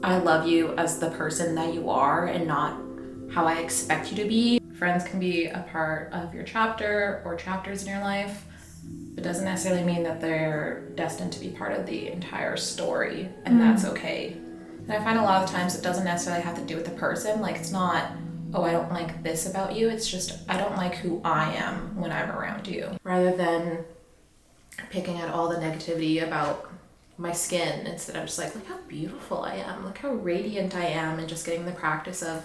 I love you as the person that you are and not how I expect you to be. Friends can be a part of your chapter or chapters in your life. It doesn't necessarily mean that they're destined to be part of the entire story, and that's okay. And I find a lot of the times it doesn't necessarily have to do with the person. Like, it's not, oh, I don't like this about you. It's just, I don't like who I am when I'm around you. Rather than picking at all the negativity about my skin, instead of just like, look how beautiful I am, look how radiant I am, and just getting the practice of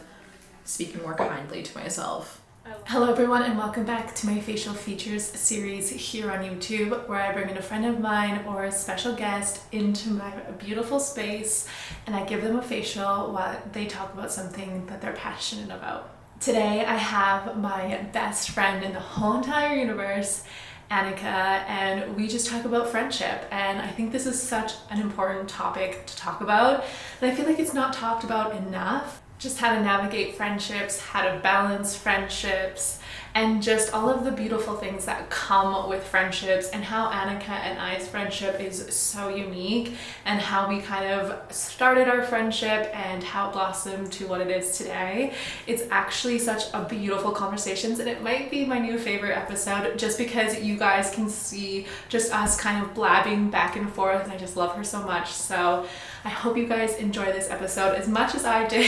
speaking more kindly to myself. Hello everyone, and welcome back to my facial features series here on YouTube, where I bring in a friend of mine or a special guest into my beautiful space and I give them a facial while they talk about something that they're passionate about. Today I have my best friend in the whole entire universe, Anika, and we just talk about friendship. And I think this is such an important topic to talk about, and I feel like it's not talked about enough. Just how to navigate friendships, how to balance friendships, and just all of the beautiful things that come with friendships, and how Anika and I's friendship is so unique, and how we kind of started our friendship and how it blossomed to what it is today. It's actually such a beautiful conversation, and it might be my new favorite episode just because you guys can see just us kind of blabbing back and forth, and I just love her so much. So I hope you guys enjoy this episode as much as I did.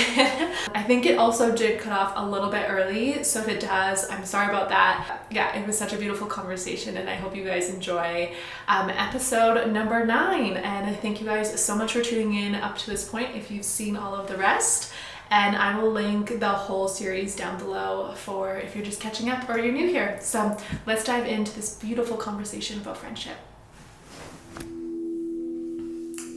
I think it also did cut off a little bit early, so if it does, I'm sorry about that. Yeah, it was such a beautiful conversation, and I hope you guys enjoy episode number 9. And I thank you guys so much for tuning in up to this point if you've seen all of the rest. And I will link the whole series down below for if you're just catching up or you're new here. So let's dive into this beautiful conversation about friendship.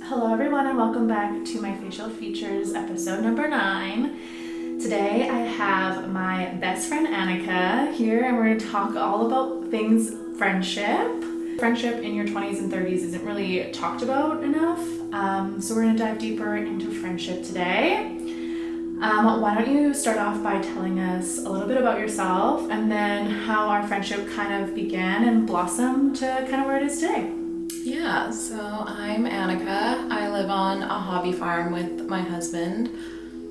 Hello everyone, and welcome back to my facial features episode number 9. Today I have my best friend Anika here, and we're going to talk all about things friendship. Friendship in your 20s and 30s isn't really talked about enough, so we're going to dive deeper into friendship today. Why don't you start off by telling us a little bit about yourself, and then how our friendship kind of began and blossomed to kind of where it is today. Yeah, so I'm Anika. I live on a hobby farm with my husband.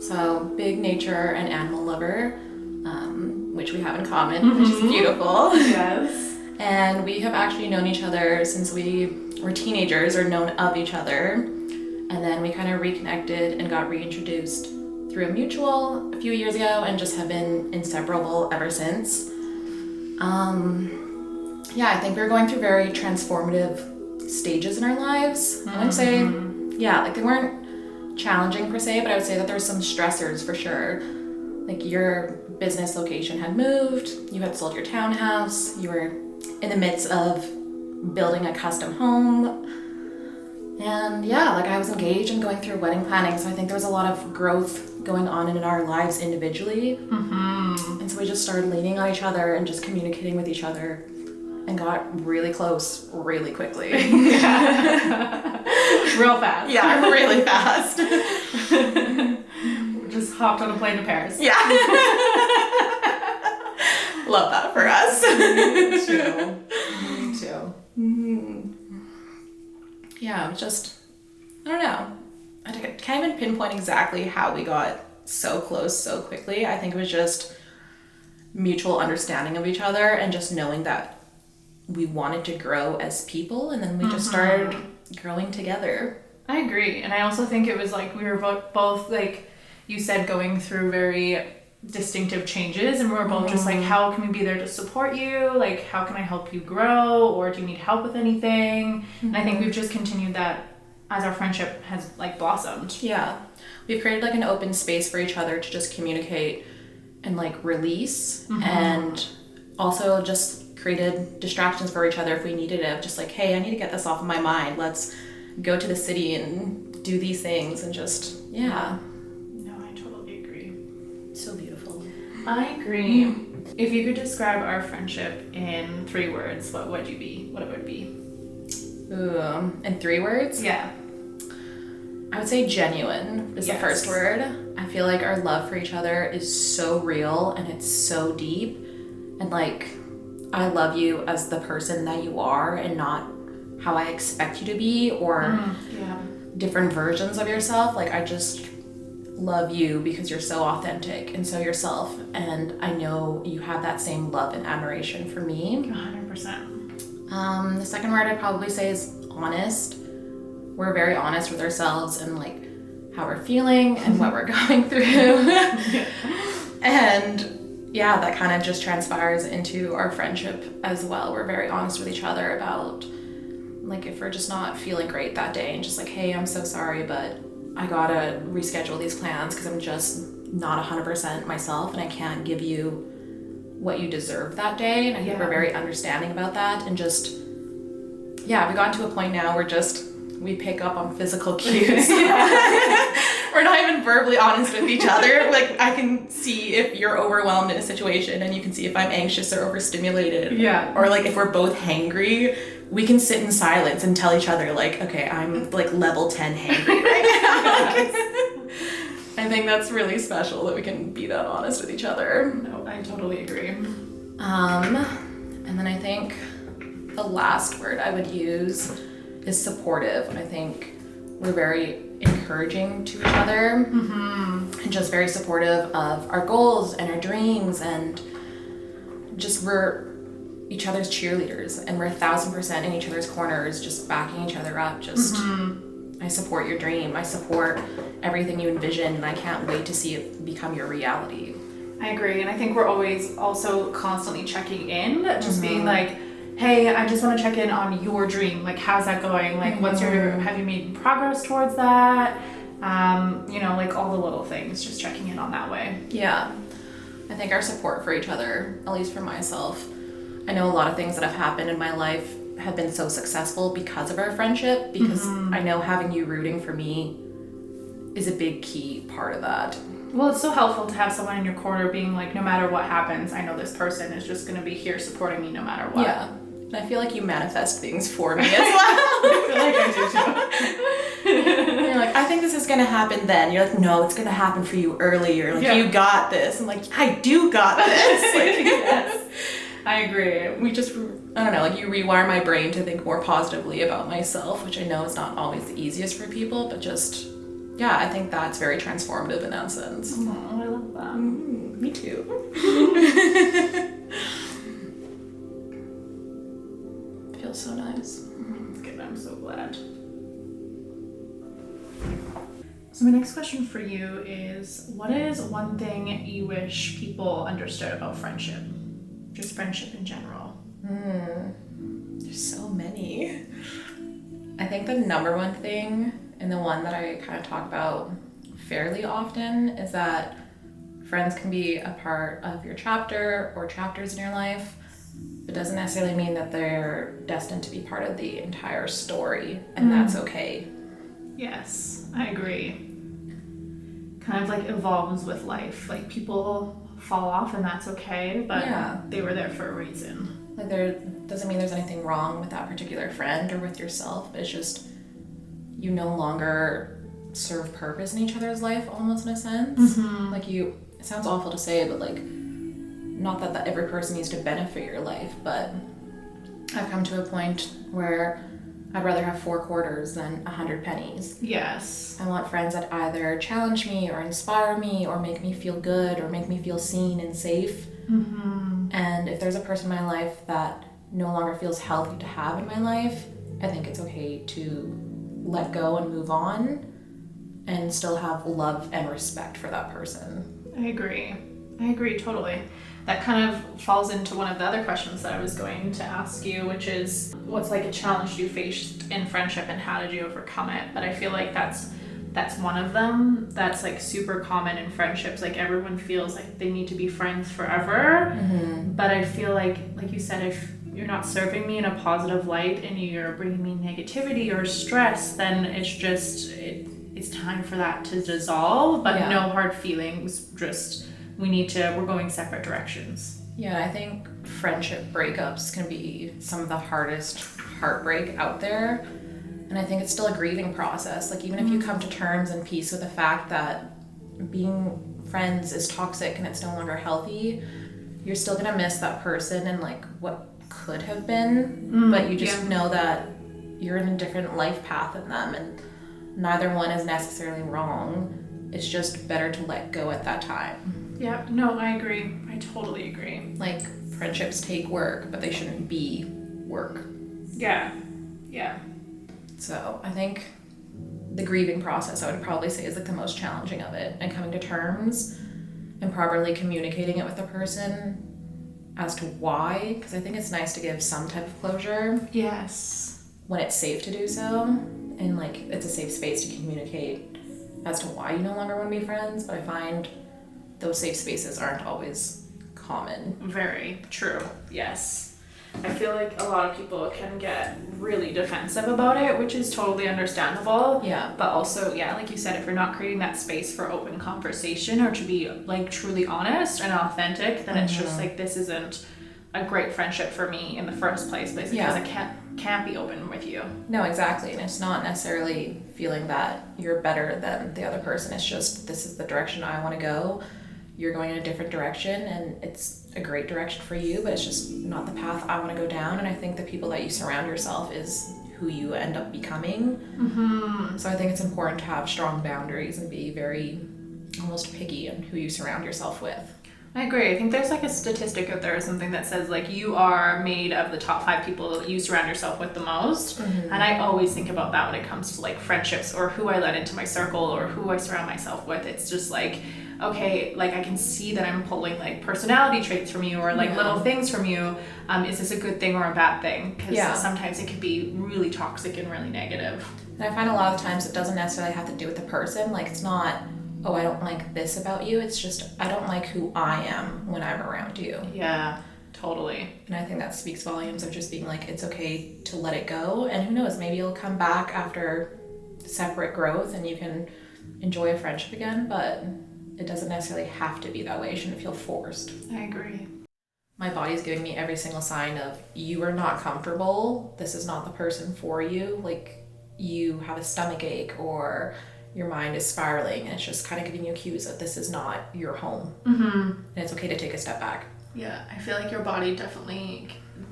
So big nature and animal lover, which we have in common, which is beautiful. Yes. And we have actually known each other since we were teenagers, or known of each other. And then we kind of reconnected and got reintroduced through a mutual a few years ago, and just have been inseparable ever since. Yeah, I think we were going through very transformative stages in our lives. I wouldn't say, like they weren't challenging per se, but I would say that there were some stressors for sure. Like, your business location had moved, you had sold your townhouse, you were in the midst of building a custom home, and like I was engaged and going through wedding planning, so I think there was a lot of growth going on in our lives individually. And so we just started leaning on each other and just communicating with each other, and got really close really quickly. Real fast. Yeah, really fast. Just hopped on a plane to Paris. Yeah. Love that for us. Me too. Yeah, it was just, I don't know. I can't even pinpoint exactly how we got so close so quickly. I think it was just mutual understanding of each other, and just knowing that we wanted to grow as people, and then we just started growing together. I agree, and I also think it was like we were both, like you said, going through very distinctive changes, and we were both just like, how can we be there to support you? Like, how can I help you grow, or do you need help with anything? And I think we've just continued that as our friendship has like blossomed. Yeah, we've created like an open space for each other to just communicate and like release, and also just created distractions for each other if we needed it. Just like, hey, I need to get this off of my mind. Let's go to the city and do these things, and just, No, I totally agree. So beautiful. I agree. If you could describe our friendship in 3 words, what would it be? Ooh, in 3 words? Yeah. I would say genuine is the first word. I feel like our love for each other is so real, and it's so deep, and like, I love you as the person that you are, and not how I expect you to be, or different versions of yourself. Like, I just love you because you're so authentic and so yourself, and I know you have that same love and admiration for me. 100%. The second word I'd probably say is honest. We're very honest with ourselves and like how we're feeling and what we're going through. And yeah, that kind of just transpires into our friendship as well. We're very honest with each other about like if we're just not feeling great that day and just like, hey, I'm so sorry, but I gotta reschedule these plans because I'm just not 100% myself and I can't give you what you deserve that day. And I think we're very understanding about that. And just, yeah, we've gotten to a point now where we pick up on physical cues. We're not even verbally honest with each other. Like, I can see if you're overwhelmed in a situation and you can see if I'm anxious or overstimulated. Yeah. Or like if we're both hangry, we can sit in silence and tell each other like, okay, I'm like level 10 hangry right now. I think that's really special that we can be that honest with each other. No, I totally agree. And then I think the last word I would use is supportive. I think we're very encouraging to each other and just very supportive of our goals and our dreams, and just we're each other's cheerleaders and we're 1,000% in each other's corners, just backing each other up. Just I support your dream, I support everything you envision, and I can't wait to see it become your reality. I agree, and I think we're always also constantly checking in, just being like, hey, I just want to check in on your dream. Like, how's that going? Like, have you made progress towards that? Like all the little things, just checking in on that way. Yeah. I think our support for each other, at least for myself, I know a lot of things that have happened in my life have been so successful because of our friendship, because I know having you rooting for me is a big key part of that. Well, it's so helpful to have someone in your corner being like, no matter what happens, I know this person is just going to be here supporting me no matter what. Yeah. And I feel like you manifest things for me as well. I feel like I do too. You're like, I think this is going to happen then. You're like, no, it's going to happen for you earlier. Like, you got this. I'm like, I do got this. Like, yes. I agree. I don't know, like you rewire my brain to think more positively about myself, which I know is not always the easiest for people, but just, yeah, I think that's very transformative in that sense. Oh, I love that. Me too. Feels so nice. That's good, I'm so glad. So my next question for you is, what is one thing you wish people understood about friendship? Just friendship in general. There's so many. I think the number one thing, and the one that I kind of talk about fairly often, is that friends can be a part of your chapter or chapters in your life. It doesn't necessarily mean that they're destined to be part of the entire story, and that's okay. Yes, I agree. Kind of like evolves with life. Like, people fall off and that's okay, but they were there for a reason. Like, there doesn't mean there's anything wrong with that particular friend or with yourself, but it's just you no longer serve purpose in each other's life, almost in a sense. Like, it sounds awful to say, but like, not that every person needs to benefit your life, but I've come to a point where I'd rather have 4 quarters than 100 pennies. Yes. I want friends that either challenge me or inspire me or make me feel good or make me feel seen and safe. And if there's a person in my life that no longer feels healthy to have in my life, I think it's okay to let go and move on and still have love and respect for that person. I agree totally. That kind of falls into one of the other questions that I was going to ask you, which is, what's like a challenge you faced in friendship and how did you overcome it? But I feel like that's one of them that's like super common in friendships. Like, everyone feels like they need to be friends forever. But I feel like you said, if you're not serving me in a positive light and you're bringing me negativity or stress, then it's time for that to dissolve. But no hard feelings, just we're going separate directions. Yeah, I think friendship breakups can be some of the hardest heartbreak out there. And I think it's still a grieving process. Like, even if you come to terms and peace with the fact that being friends is toxic and it's no longer healthy, you're still gonna miss that person and like what could have been. But you just know that you're in a different life path than them. And neither one is necessarily wrong. It's just better to let go at that time. Yeah, no, I agree. I totally agree. Like, friendships take work, but they shouldn't be work. Yeah. So I think the grieving process, I would probably say, is like the most challenging of it, and coming to terms and properly communicating it with the person as to why, because I think it's nice to give some type of closure. Yes. When it's safe to do so, and like it's a safe space to communicate as to why you no longer want to be friends. But I find those safe spaces aren't always common. Very true. Yes. I feel like a lot of people can get really defensive about it, which is totally understandable. Yeah. But also, yeah, like you said, if you're not creating that space for open conversation or to be like truly honest and authentic, then it's just like, this isn't a great friendship for me in the first place, because I can't be open with you. No, exactly. And it's not necessarily feeling that you're better than the other person. It's just, this is the direction I want to go. You're going in a different direction, and it's a great direction for you, but it's just not the path I want to go down. And I think the people that you surround yourself is who you end up becoming. Mm-hmm. So I think it's important to have strong boundaries and be very almost picky in who you surround yourself with. I agree. I think there's like a statistic out there or something that says like you are made of the top 5 people that you surround yourself with the most. Mm-hmm. And I always think about that when it comes to like friendships or who I let into my circle or who I surround myself with. It's just like, okay, like I can see that I'm pulling like personality traits from you or like little things from you. Is this a good thing or a bad thing? Because sometimes it can be really toxic and really negative. And I find a lot of times it doesn't necessarily have to do with the person. Like, it's not, oh, I don't like this about you. It's just, I don't like who I am when I'm around you. Yeah, totally. And I think that speaks volumes of just being like, it's okay to let it go. And who knows, maybe you'll come back after separate growth and you can enjoy a friendship again, but it doesn't necessarily have to be that way. It shouldn't feel forced. I agree. My body's giving me every single sign of, you are not comfortable. This is not the person for you. Like, you have a stomach ache or your mind is spiraling, and it's just kind of giving you cues that this is not your home. Mm-hmm. And it's okay to take a step back. Yeah, I feel like your body definitely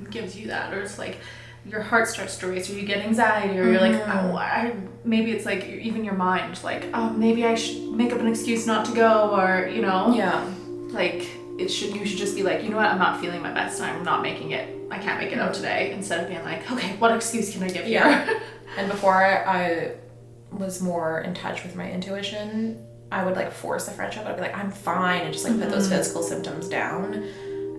gives you that, or it's like your heart starts to race, or you get anxiety, or you're like, oh, maybe it's like even your mind, like, oh, maybe I should make up an excuse not to go, or you know, like you should just be like, you know what, I'm not feeling my best, and I'm not making it. I can't make it out today. Instead of being like, okay, what excuse can I give here? And before I was more in touch with my intuition, I would like force the friendship. I'd be like, I'm fine, and just like put those physical symptoms down,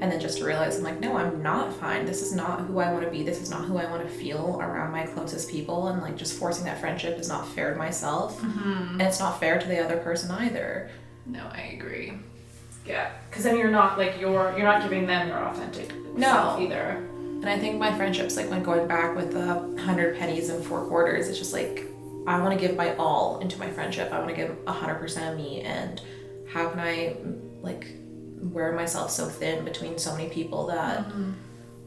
and then just to realize I'm like, no, I'm not fine. This is not who I want to be. This is not who I want to feel around my closest people. And like, just forcing that friendship is not fair to myself, and it's not fair to the other person either. No, I agree. Yeah, because then you're not like you're not giving them your authentic self either. And I think my friendships, like when going back with the 100 pennies and 4 quarters, it's just like, I want to give my all into my friendship. I want to give 100% of me. And how can I like wear myself so thin between so many people that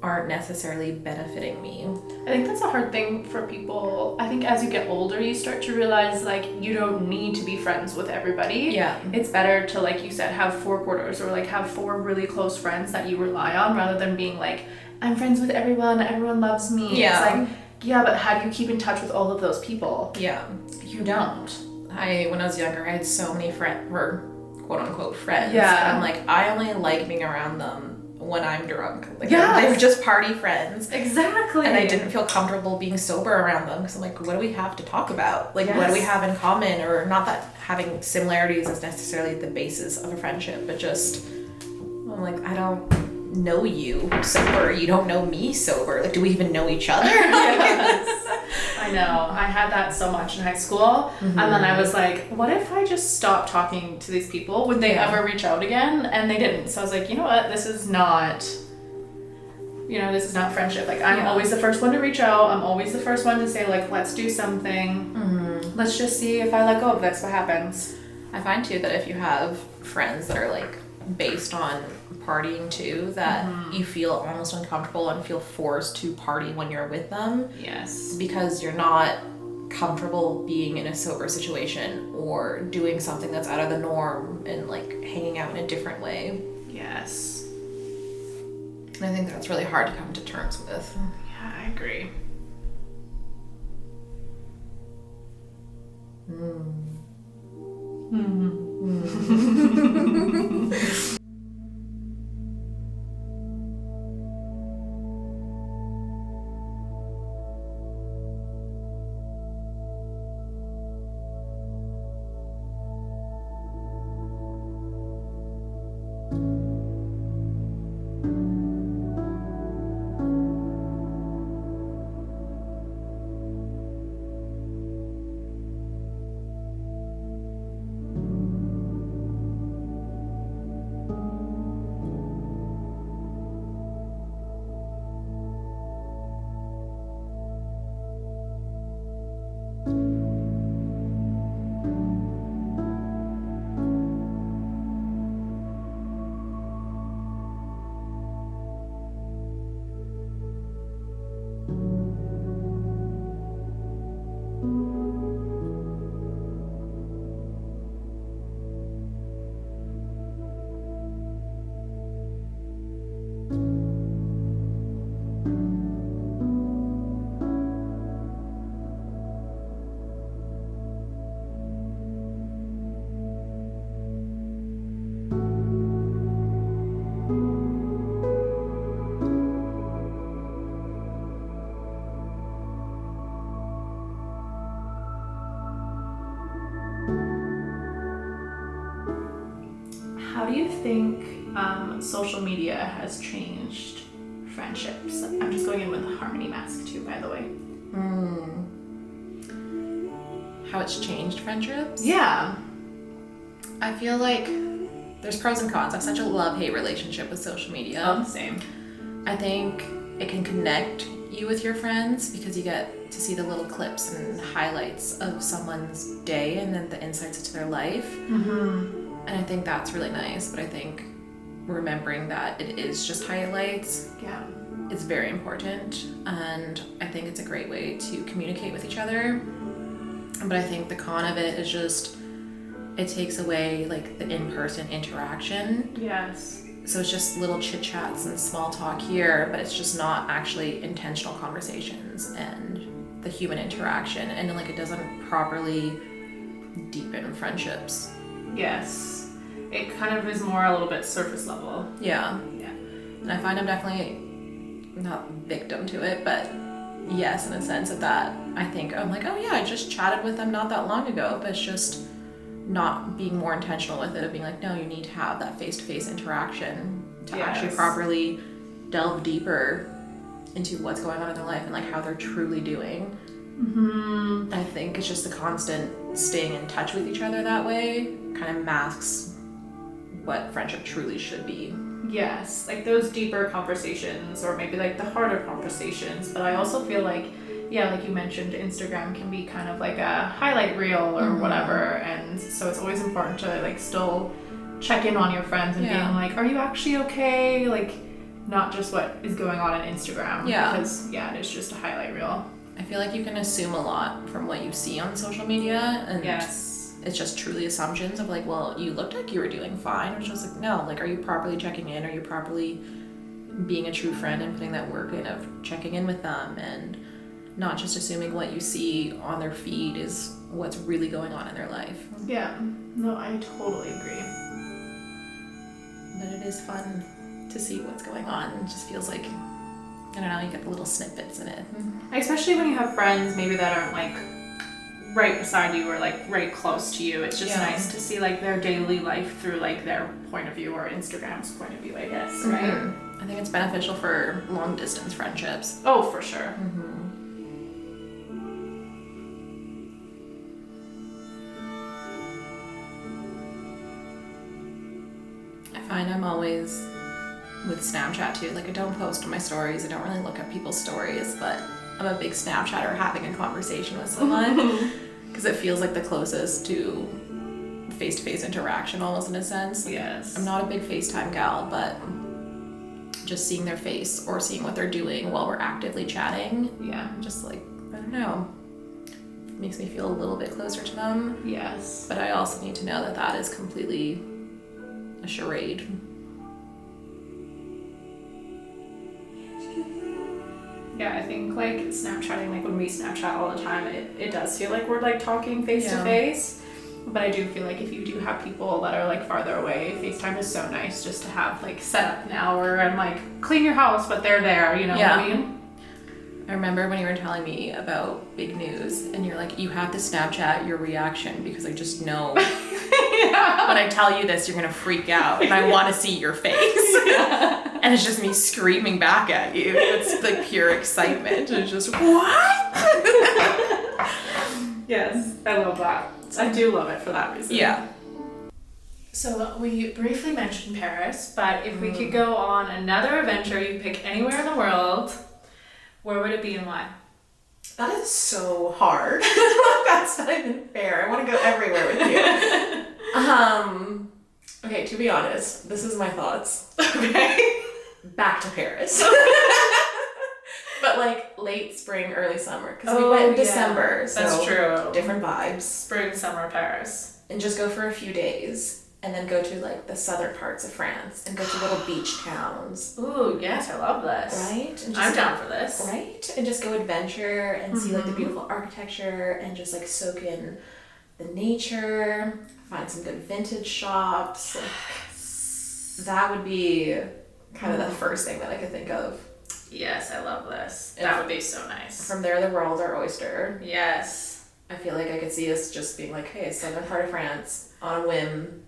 aren't necessarily benefiting me? I think that's a hard thing for people. I think as you get older, you start to realize like you don't need to be friends with everybody. Yeah. It's better to, like you said, have 4 quarters or like have 4 really close friends that you rely on, rather than being like, I'm friends with everyone loves me. Yeah. It's like, yeah, but how do you keep in touch with all of those people? Yeah. You don't. When I was younger, I had so many friends, or quote unquote friends. Yeah. I'm like, I only like being around them when I'm drunk. Like, they were just party friends. Exactly. And I didn't feel comfortable being sober around them, because I'm like, what do we have to talk about? Like, what do we have in common? Or not that having similarities is necessarily the basis of a friendship, but just, I'm like, I don't know you sober. You don't know me sober. Like, do we even know each other? I know. I had that so much in high school. And then I was like, what if I just stop talking to these people? Would they ever reach out again? And they didn't. So I was like, you know what? This is not friendship. Like, I'm always the first one to reach out. I'm always the first one to say, like, let's do something. Let's just see if I let go of this, what happens. I find too that if you have friends that are like based on partying too, that you feel almost uncomfortable and feel forced to party when you're with them. Yes. Because you're not comfortable being in a sober situation or doing something that's out of the norm and like hanging out in a different way. Yes. And I think that's really hard to come to terms with. Yeah, I agree. How do you think social media has changed friendships? I'm just going in with the harmony mask too, by the way. How it's changed friendships? Yeah. I feel like there's pros and cons. I have such a love-hate relationship with social media. Oh, same. I think it can connect you with your friends because you get to see the little clips and highlights of someone's day and then the insights into their life. And I think that's really nice, but I think remembering that it is just highlights is very important, and I think it's a great way to communicate with each other. But I think the con of it is just it takes away like the in-person interaction. Yes. So it's just little chit-chats and small talk here, but it's just not actually intentional conversations and the human interaction, and like it doesn't properly deepen friendships. Yes. It kind of is more a little bit surface level. Yeah. And I find I'm definitely not victim to it, but yes, in a sense of that, I think I'm like, oh yeah, I just chatted with them not that long ago, but it's just not being more intentional with it, of being like, no, you need to have that face-to-face interaction to actually properly delve deeper into what's going on in their life and like how they're truly doing. I think it's just the constant staying in touch with each other that way kind of masks what friendship truly should be. Yes, like those deeper conversations, or maybe like the harder conversations. But I also feel like, like you mentioned, Instagram can be kind of like a highlight reel or whatever, and so it's always important to like still check in on your friends and being like, are you actually okay? Like, not just what is going on Instagram. Because it is just a highlight reel. I feel like you can assume a lot from what you see on social media, and it's just truly assumptions of like, well, you looked like you were doing fine. It's just like, no, like, are you properly checking in? Are you properly being a true friend and putting that work in of checking in with them, and not just assuming what you see on their feed is what's really going on in their life. Yeah, no, I totally agree. But it is fun to see what's going on. It just feels like, I don't know, you get the little snippets in it. Especially when you have friends maybe that aren't like right beside you or like right close to you. It's just nice to see like their daily life through like their point of view, or Instagram's point of view, I guess, right? I think it's beneficial for long distance friendships. Oh, for sure. I find I'm always with Snapchat too. Like, I don't post on my stories. I don't really look at people's stories, but I'm a big Snapchatter having a conversation with someone because it feels like the closest to face-to-face interaction almost, in a sense. Yes. I'm not a big FaceTime gal, but just seeing their face or seeing what they're doing while we're actively chatting. Yeah. Just like, I don't know. It makes me feel a little bit closer to them. Yes. But I also need to know that that is completely a charade. Yeah, I think like Snapchatting, like when we Snapchat all the time, it does feel like we're like talking face to face. But I do feel like if you do have people that are like farther away, FaceTime is so nice just to have like set up an hour and like clean your house, but they're there, you know what I mean? I remember when you were telling me about big news and you're like, you have to Snapchat your reaction because I just know when I tell you this, you're gonna freak out and I want to see your face. And it's just me screaming back at you. It's like pure excitement. It's just, what? Yes, I love that. I do love it for that reason. Yeah. So we briefly mentioned Paris, but if we could go on another adventure, you pick anywhere in the world, where would it be and why? That is so hard. That's not even fair. I want to go everywhere with you. Okay, to be honest, this is my thoughts. Okay. Back to Paris. But like late spring, early summer. Because we went in December. So that's true. Different vibes. Spring, summer, Paris. And just go for a few days. And then go to like the southern parts of France. And go to little beach towns. Ooh, yes, I love this. Right? And just, I'm down for this. Right? And just go adventure and see like the beautiful architecture. And just like soak in the nature. Find some good vintage shops. Like, that would be kind of the first thing that I could think of. Yes, I love this. That would be so nice. From there, the world's our oyster. Yes. I feel like I could see us just being like, hey, southern part of France, on a whim,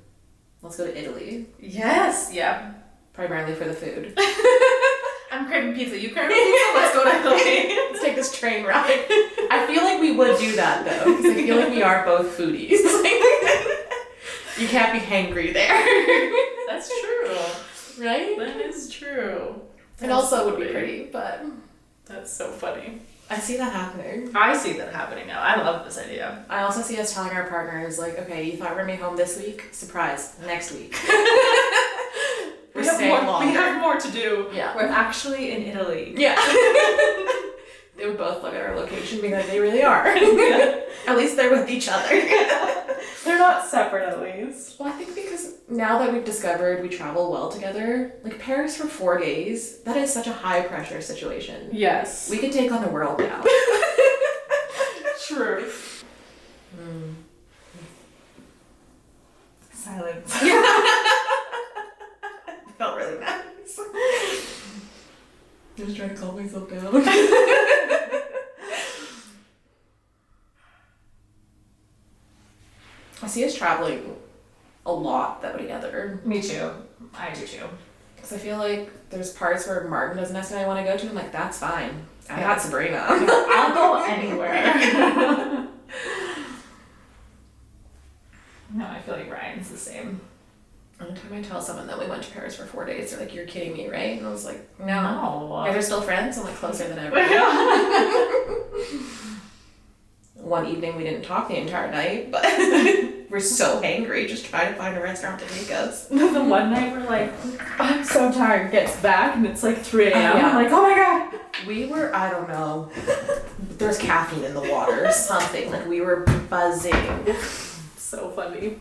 let's go to Italy. Yes, yep. Primarily for the food. I'm craving pizza, you craving pizza? Let's go to Italy. Let's take this train ride. I feel like we would do that, though, because I feel like we are both foodies. You can't be hangry there. That's true. Right? That is true. It also would be pretty, but... That's so funny. I see that happening. I see that happening now. I love this idea. I also see us telling our partners, like, okay, you thought we were going to be home this week? Surprise, next week. We have more to do. Yeah. We're actually in Italy. Yeah. They would both look at our location being like, they really are. At least they're with each other. They're not separate at least. Well, I think because now that we've discovered we travel well together, like Paris for 4 days, that is such a high pressure situation. Yes. We can take on the world now. True. Silence. Felt really nice. I was trying to calm myself down. I see us traveling a lot though together. Me too. I do too. Because I feel like there's parts where Martin doesn't necessarily want to go to. I'm like, that's fine. I got Sabrina. I'll go anywhere. No, I feel like Ryan's the same. Anytime I tell someone that we went to Paris for 4 days, they're like, you're kidding me, right? And I was like, no. No. You guys are still friends? I'm like, closer than ever. One evening we didn't talk the entire night, but we're so hangry just trying to find a restaurant to take us. The one night we're like, I'm so tired, gets back and it's like 3 a.m. Yeah. I'm like, oh my god. We were, I don't know, there's caffeine in the water or something. Like we were buzzing. So funny.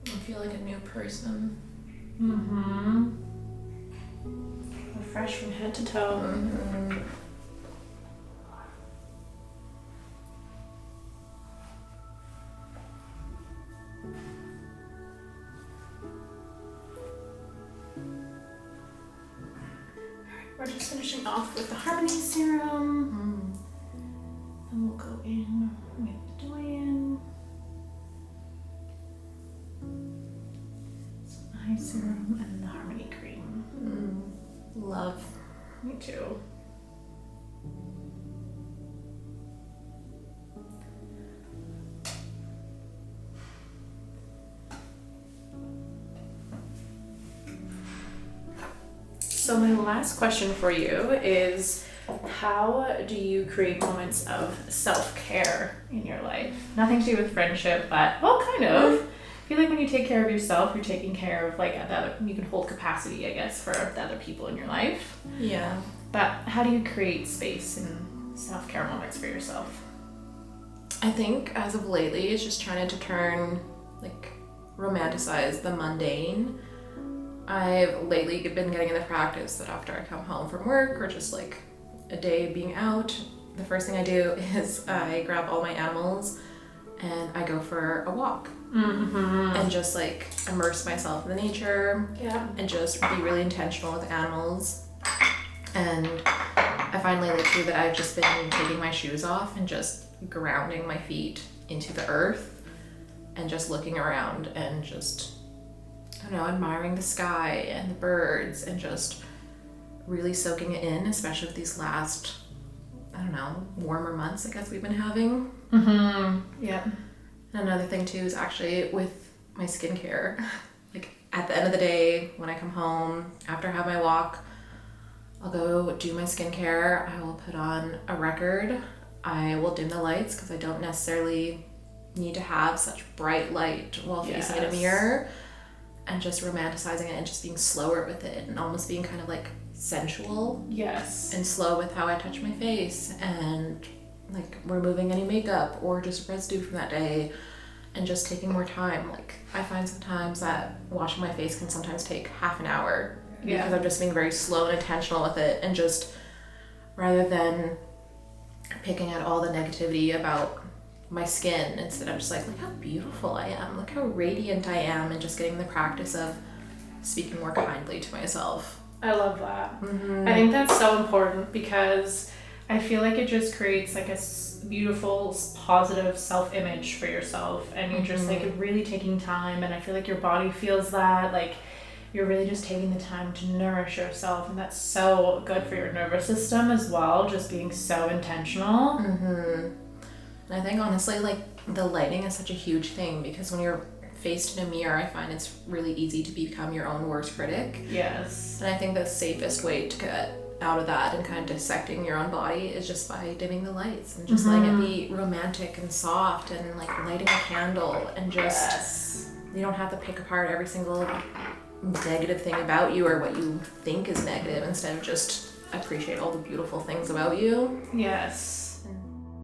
I feel like a new person. Mm-hmm. Fresh from head to toe. Mm-hmm. we're just finishing off with the Harmony Serum. And we'll go in with Doyen. Some eye serum and the Harmony Cream. Love. Me too. So my last question for you is, how do you create moments of self-care in your life? Nothing to do with friendship, but, well, kind of. I feel like when you take care of yourself, you're taking care of, like, the other, you can hold capacity, I guess, for the other people in your life. Yeah. But how do you create space and self-care moments for yourself? I think as of lately, it's just trying to turn, like, romanticize the mundane. I've lately been getting in the practice that after I come home from work or just like a day being out, the first thing I do is I grab all my animals and I go for a walk. And just like immerse myself in the nature. Yeah. And just be really intentional with animals. And I find lately too that I've just been taking my shoes off and just grounding my feet into the earth and just looking around and just, I don't know, admiring the sky and the birds and just really soaking it in, especially with these last, I don't know, warmer months I guess we've been having. Yeah. And another thing too is actually with my skincare. Like at the end of the day, when I come home, after I have my walk, I'll go do my skincare. I will put on a record. I will dim the lights because I don't necessarily need to have such bright light while facing in a mirror. And just romanticizing it and just being slower with it and almost being kind of like sensual. Yes. And slow with how I touch my face and like removing any makeup or just residue from that day and just taking more time. Like I find sometimes that washing my face can sometimes take half an hour because I'm just being very slow and intentional with it, and just rather than picking at all the negativity about my skin, instead I'm just like, look how beautiful I am, look how radiant I am, and just getting the practice of speaking more kindly to myself. I love that. I think that's so important because I feel like it just creates like a beautiful, positive self-image for yourself, and you're just like really taking time, and I feel like your body feels that, like you're really just taking the time to nourish yourself, and that's so good for your nervous system as well, just being so intentional. And I think honestly, like the lighting is such a huge thing because when you're faced in a mirror, I find it's really easy to become your own worst critic. Yes. And I think the safest way to get out of that and kind of dissecting your own body is just by dimming the lights and just letting it be romantic and soft and like lighting a candle and just, you don't have to pick apart every single negative thing about you or what you think is negative, instead of just appreciate all the beautiful things about you. Yes.